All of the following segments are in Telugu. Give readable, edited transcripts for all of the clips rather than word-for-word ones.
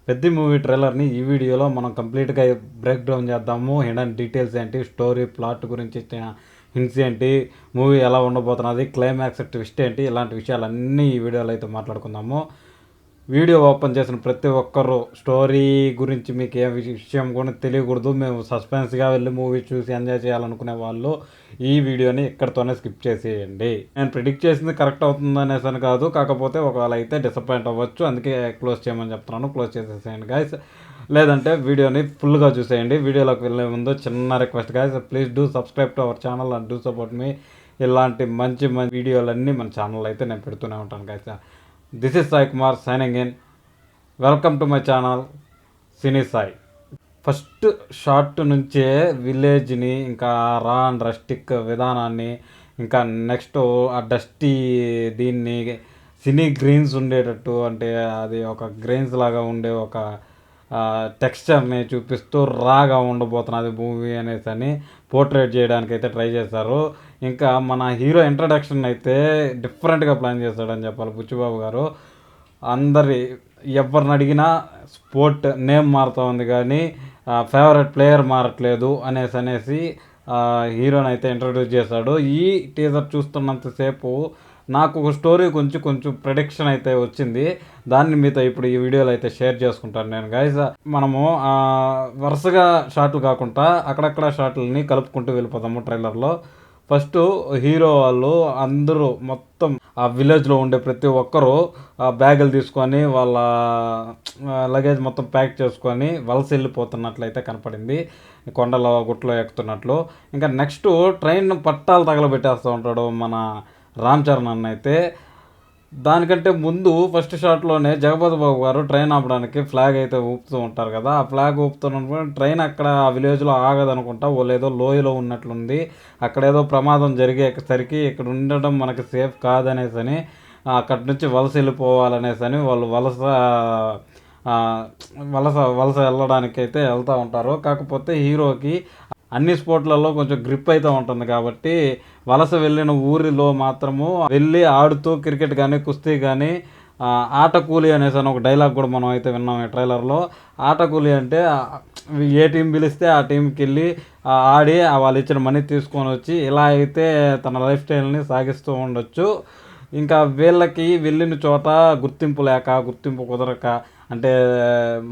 పెద్ద మూవీ ట్రైలర్ని ఈ వీడియోలో మనం కంప్లీట్గా బ్రేక్ డౌన్ చేద్దాము. హిడెన్ డీటెయిల్స్ ఏంటి, స్టోరీ ప్లాట్ గురించి ఇచ్చిన హింట్స్ ఏంటి, మూవీ ఎలా ఉండబోతున్నది, క్లైమాక్స్ ట్విస్ట్ ఏంటి, ఇలాంటి విషయాలన్నీ ఈ వీడియోలో అయితే మాట్లాడుకుందాము. వీడియో ఓపెన్ చేసిన ప్రతి ఒక్కరు స్టోరీ గురించి మీకు ఏ విషయం కూడా తెలియకూడదు, మేము సస్పెన్స్గా వెళ్ళి మూవీ చూసి ఎంజాయ్ చేయాలనుకునే వాళ్ళు ఈ వీడియోని ఇక్కడితోనే స్కిప్ చేసేయండి. నేను ప్రిడిక్ట్ చేసింది కరెక్ట్ అవుతుందనేసని కాదు, కాకపోతే ఒకవేళ అయితే డిసప్పాయింట్ అవ్వచ్చు, అందుకే క్లోజ్ చేయమని చెప్తున్నాను. క్లోజ్ చేసేసేయండి గాయస్, లేదంటే వీడియోని ఫుల్గా చూసేయండి. వీడియోలోకి వెళ్ళే ముందు చిన్న request guys, please do subscribe to our channel and do support me. ఇలాంటి మంచి మంచి వీడియోలన్నీ మన ఛానల్ అయితే నేను పెడుతూనే ఉంటాను guys. This is Sai Kumar signing in. Welcome to my channel cine Sai. First shot నుంచే విలేజ్ని, ఇంకా రా అండ్ రస్టిక్ విధానాన్ని, ఇంకా నెక్స్ట్ ఆ డస్టీ దీన్ని సినీ గ్రీన్స్ ఉండేటట్టు, అంటే అది ఒక గ్రీన్స్ లాగా ఉండే ఒక టెక్స్చర్ని చూపిస్తూ రాగా ఉండబోతున్నది మూవీ అనేసి అని పోర్ట్రేట్ చేయడానికి అయితే ట్రై చేశారు. ఇంకా మన హీరో ఇంట్రడక్షన్ అయితే డిఫరెంట్గా ప్లాన్ చేశాడని చెప్పాలి బుచ్చిబాబు గారు. ఎవరిని అడిగినా స్పోర్ట్ నేమ్ మారుతూ ఉంది కానీ ఫేవరెట్ ప్లేయర్ మారట్లేదు అనేసి హీరోని అయితే ఇంట్రడ్యూస్ చేశాడు. ఈ టీజర్ చూస్తున్నంతసేపు నాకు ఒక స్టోరీ గురించి కొంచెం ప్రిడిక్షన్ అయితే వచ్చింది. దాన్ని మీతో ఇప్పుడు ఈ వీడియోలో అయితే షేర్ చేసుకుంటాను నేను గైస్. మనము వరుసగా షాట్లు కాకుండా అక్కడక్కడ షాట్లని కలుపుకుంటూ వెళ్ళిపోతాము ట్రైలర్లో. ఫస్ట్ హీరో వాళ్ళు అందరూ మొత్తం ఆ విలేజ్లో ఉండే ప్రతి ఒక్కరూ బ్యాగులు తీసుకొని వాళ్ళ లగేజ్ మొత్తం ప్యాక్ చేసుకొని వలస వెళ్ళిపోతున్నట్లయితే కనపడింది, కొండల గుట్లో ఎక్కుతున్నట్లు. ఇంకా నెక్స్ట్ ట్రైన్ పట్టాలు తగలబెట్టేస్తూ ఉంటాడు మన రామ్ చరణ్ అన్న అయితే. దానికంటే ముందు ఫస్ట్ షాట్లోనే జగపతి బాబు గారు ట్రైన్ ఆపడానికి ఫ్లాగ్ అయితే ఊపుతూ ఉంటారు కదా. ఆ ఫ్లాగ్ ఊపుతున్నప్పుడు ట్రైన్ అక్కడ ఆ విలేజ్లో ఆగదనుకుంటా, లేదో లోయలో ఉన్నట్లుంది. అక్కడేదో ప్రమాదం జరిగేసరికి ఇక్కడ ఉండడం మనకి సేఫ్ కాదనేసని అక్కడి నుంచి వలస వెళ్ళిపోవాలనేసని వాళ్ళు వలస వలస వలస వెళ్ళడానికి అయితే వెళ్తూ ఉంటారు. కాకపోతే హీరోకి అన్ని స్పోర్ట్లలో కొంచెం గ్రిప్ అయితే ఉంటుంది కాబట్టి వలస వెళ్ళిన ఊరిలో మాత్రము వెళ్ళి ఆడుతూ క్రికెట్ కానీ కుస్తీ కానీ ఆట కూలి అనేసి ఒక డైలాగ్ కూడా మనం అయితే విన్నాం ఈ ట్రైలర్లో. ఆట కూలి అంటే ఏ టీం పిలిస్తే ఆ టీంకి వెళ్ళి ఆడి వాళ్ళు ఇచ్చిన మనీ తీసుకొని వచ్చి ఇలా అయితే తన లైఫ్ స్టైల్ని సాగిస్తూ ఉండొచ్చు. ఇంకా వీళ్ళకి వెళ్ళిన చోట గుర్తింపు కుదరక, అంటే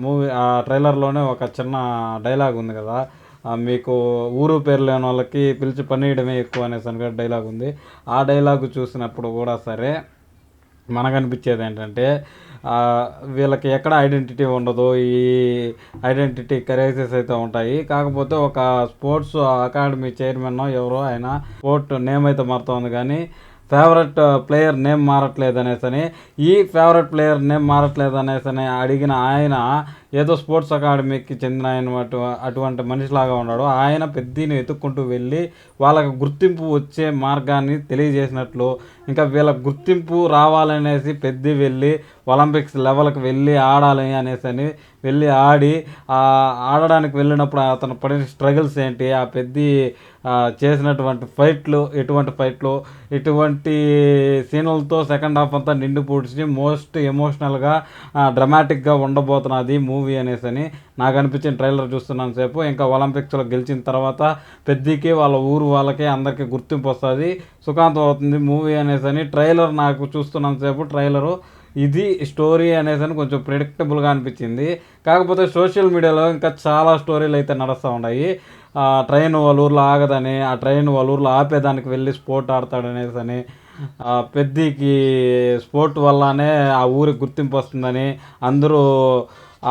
మూవీ ఆ ట్రైలర్లోనే ఒక చిన్న డైలాగ్ ఉంది కదా, మీకు ఊరు పేరు లేని వాళ్ళకి పిలిచి పనియడమే ఎక్కువ అనేసి అని డైలాగ్ ఉంది. ఆ డైలాగ్ చూసినప్పుడు కూడా సరే మనకు అనిపించేది ఏంటంటే వీళ్ళకి ఎక్కడ ఐడెంటిటీ ఉండదు, ఈ ఐడెంటిటీ క్రైసిస్ అయితే ఉంటాయి. కాకపోతే ఒక స్పోర్ట్స్ అకాడమీ చైర్మన్ ఎవరో ఆయన స్పోర్ట్ నేమ్ అయితే మారుతుంది కానీ ఫేవరెట్ ప్లేయర్ నేమ్ మారట్లేదు అనేసని, ఈ ఫేవరెట్ ప్లేయర్ నేమ్ మారట్లేదు అనేసని అడిగిన ఆయన ఏదో స్పోర్ట్స్ అకాడమీకి చెందిన ఆయన అటువంటి మనిషిలాగా ఉన్నాడు. ఆయన పెద్దని వెతుక్కుంటూ వెళ్ళి వాళ్ళకి గుర్తింపు వచ్చే మార్గాన్ని తెలియజేసినట్లు, ఇంకా వీళ్ళకి గుర్తింపు రావాలనేసి పెద్ద వెళ్ళి ఒలింపిక్స్ లెవెల్కి వెళ్ళి ఆడాలి అనేసి వెళ్ళి ఆడడానికి వెళ్ళినప్పుడు అతను పడిన స్ట్రగుల్స్ ఏంటి, ఆ పెద్ద చేసినటువంటి ఫైట్లు, ఇటువంటి సీన్లతో సెకండ్ హాఫ్ అంతా నిండి పూడ్చి మోస్ట్ ఎమోషనల్గా డ్రమాటిక్గా ఉండబోతున్నది మూవీ అనేసి నాకు అనిపించిన ట్రైలర్ చూస్తున్నాను సేపు. ఇంకా ఒలింపిక్స్లో గెలిచిన తర్వాత పెద్దకి వాళ్ళ ఊరు వాళ్ళకి అందరికీ గుర్తింపు వస్తుంది, సుఖాంతం అవుతుంది మూవీ అనేసి ట్రైలర్ నాకు చూస్తున్నాను సేపు. ట్రైలరు ఇది స్టోరీ అనేసి కొంచెం ప్రిడిక్టబుల్గా అనిపించింది. కాకపోతే సోషల్ మీడియాలో ఇంకా చాలా స్టోరీలు అయితే నడుస్తూ ఉన్నాయి. ట్రైన్ వాళ్ళ ఊర్లో ఆగదని, ఆ ట్రైన్ వాళ్ళ ఊర్లో ఆపేదానికి వెళ్ళి స్పోర్ట్ ఆడతాడనేసి, పెద్దకి స్పోర్ట్ వల్లనే ఆ ఊరికి గుర్తింపు వస్తుందని, అందరూ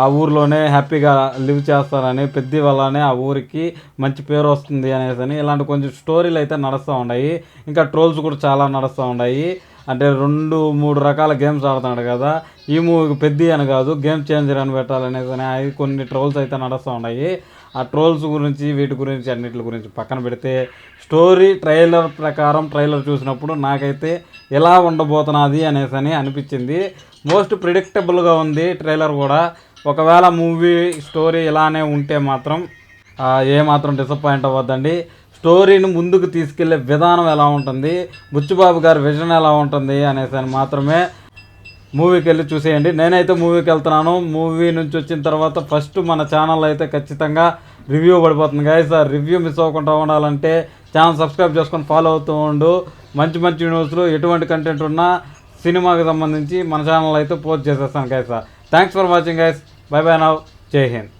ఆ ఊరిలోనే హ్యాపీగా లివ్ చేస్తారని, పెద్ద వల్లనే ఆ ఊరికి మంచి పేరు వస్తుంది అనేసి ఇలాంటి కొంచెం స్టోరీలు అయితే నడుస్తూ ఉన్నాయి. ఇంకా ట్రోల్స్ కూడా చాలా నడుస్తూ ఉన్నాయి. అంటే 2-3 రకాల గేమ్స్ ఆడుతున్నాడు కదా, ఈ మూవీకి పెద్ద అని కాదు గేమ్ చేంజర్ అని పెట్టాలనేసి కొన్ని ట్రోల్స్ అయితే నడుస్తూ ఉన్నాయి. ఆ ట్రోల్స్ గురించి వీటి గురించి అన్నిటి గురించి పక్కన పెడితే స్టోరీ ట్రైలర్ ప్రకారం ట్రైలర్ చూసినప్పుడు నాకైతే ఎలా ఉండబోతున్నది అనేసి అనిపించింది. మోస్ట్ ప్రిడిక్టబుల్గా ఉంది ట్రైలర్ కూడా. ఒకవేళ మూవీ స్టోరీ ఇలానే ఉంటే మాత్రం ఏమాత్రం డిసప్పాయింట్ అవ్వద్దండి. స్టోరీని ముందుకు తీసుకెళ్లే విధానం ఎలా ఉంటుంది, బుచ్చిబాబు గారి విజన్ ఎలా ఉంటుంది అనేసి మాత్రమే మూవీకి వెళ్ళి చూసేయండి. నేనైతే మూవీకి వెళ్తున్నాను. మూవీ నుంచి వచ్చిన తర్వాత ఫస్ట్ మన ఛానల్ అయితే ఖచ్చితంగా రివ్యూ పడిపోతుంది గైస్. ఆ రివ్యూ మిస్ అవ్వకుండా ఉండాలంటే ఛానల్ సబ్స్క్రైబ్ చేసుకొని ఫాలో అవుతూ ఉండు. మంచి మంచి న్యూస్లు ఎటువంటి కంటెంట్ ఉన్నా సినిమాకి సంబంధించి మన ఛానల్ అయితే పోస్ట్ చేసేస్తాను guys. Thanks for watching guys. By by now. జై హింద్.